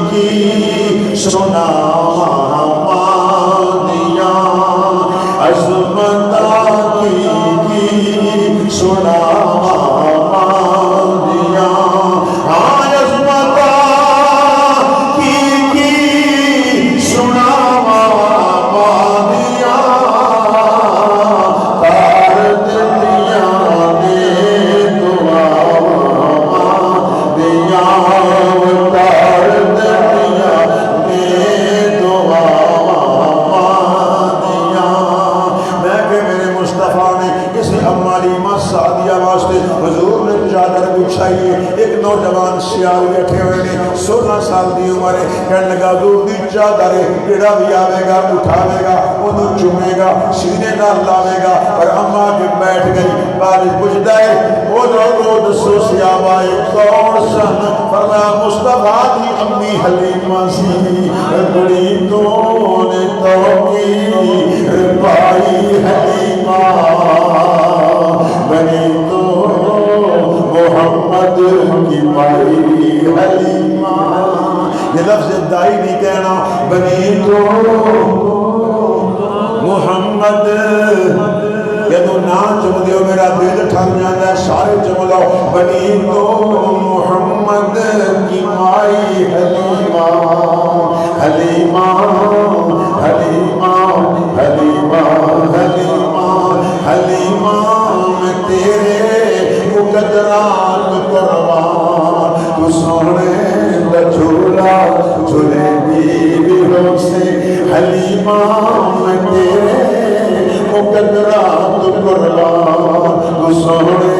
کی سنا مہمانیاں عظمت کی سنا مہمانیاں عظمت کی سنا مہمانیاں تار دنیا نے دعا دیا چاہیے. ایک نوجوان سیال بیٹھے ہوئے نے 16 سال دی عمر ہے. کہنے لگا حضور دی چادر کیڑا بھی آوے گا اٹھاوے گا انہوں چومے گا سینے نہ لاوے گا. پر اما کے بیٹھ گئی. بارش پوچھتا ہے وہ لوگ دسو سیابائے کون سن؟ فرمایا مصطفیٰ دی امی حلیمہ سی. بڑی تو نے توقی ربائی حلیمہ بنی تو محمد کی مائی حلیمہ. یہ لفظ دائی نہیں کہنا. بنی تو محمد یہ تو نا چم دیو میرا دل ٹھن جانا ہے. سارے چم لو. بنی تو محمد کی مائی حلیمہ حلیمہ حلیمہ حلیمہ حلیمہ حلیمہ میں تیرے مقدرات قربان. تو سونے دا جھولا جھولے بیویوں سے. حلیمہ میں تیرے مقدرات قربان. تو سونے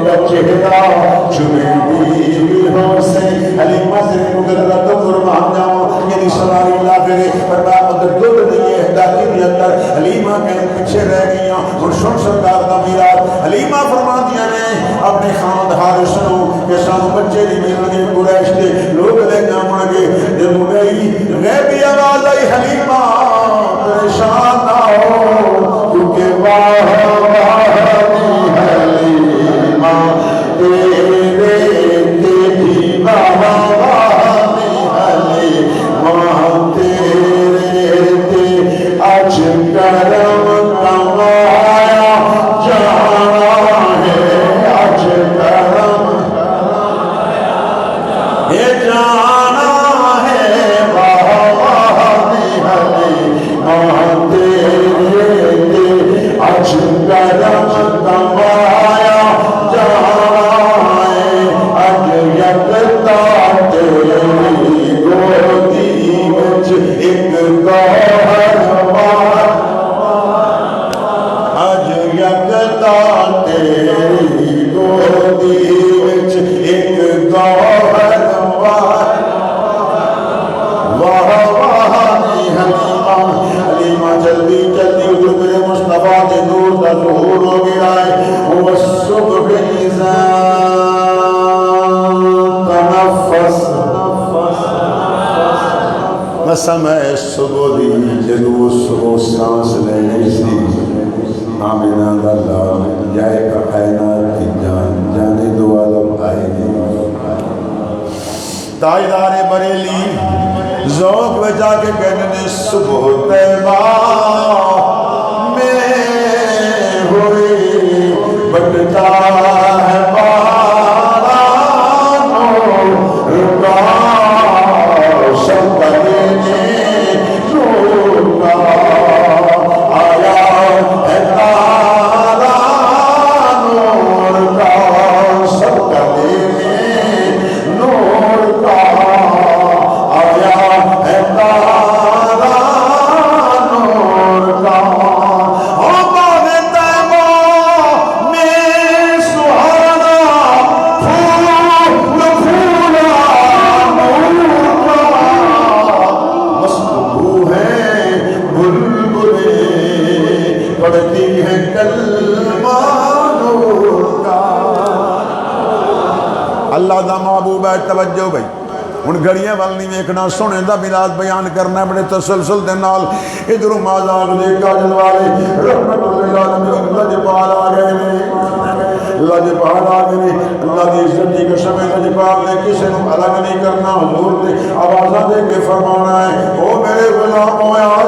دا چہرہ جھولے بیویوں سے. حلیمہ سے مقدرات قربان جاؤ. یعنی سواری اللہ کرے پر بات اگر دل نہیں ہے داخل کے اندر حلیمہ کے پیچھے رہ گئی اور سن سرکار کا میراث. حلیمہ فرما دیا نے اپنے خاندان سنو کہ سانو بچے نہیں مل گئے. قریش کے لوگ لے جاؤں گے. جب گئی غیبی آواز آئی حلیمہ پریشان نہ ہو کیونکہ واہ حلیمہ تیرے تیری واہ آج کرم کمایا جانا ہے. آج کرم یہ جانا ہے. آج کرم کمایا جانا ہے. آج یکتا تیری گودی وچ ایک گوہر تیری گودی وچ ایک گوہر واہ واہ نی حلیمہ. حلیمہ جلدی جلدی اٹھ میرے مصطفیٰ کے نور کا ظہور ہو گیا ہے. وہ صبح اذا تنفس سمے صبح دی جدو صبح سانس لینے سی. آمینہ اللہ جائے کا کائنات کی جان جانے دو عالم آئے گی. تاجدار بریلی ذوق میں جا کے کہنے نے صبح طیبہ میں ہوئی بٹتا ہے بارانوں رکا شب دینے روکا آیا ہے تارا نور کا سب دینے نور کا آیا ہے تارا نور کا. پڑھتی ہے کلمہ نور کا. اللہ دا محبوب ہے. توجہ بھائی ہن گھڑیاں وال نہیں ویکھنا. سونے دا میراث بیان کرنا بڑے تسلسل دے نال. ادھروں مازاغ دے کاجل والے رحمت اللہ علیہ لجپال آ گئے نے. لجپال آ گئے اللہ دی عزت دی قسم ہے لجپال نے کسی نو الگ نہیں کرنا حضور نے آوازاں دے کے فرمانا ہے او میرے غلامو آ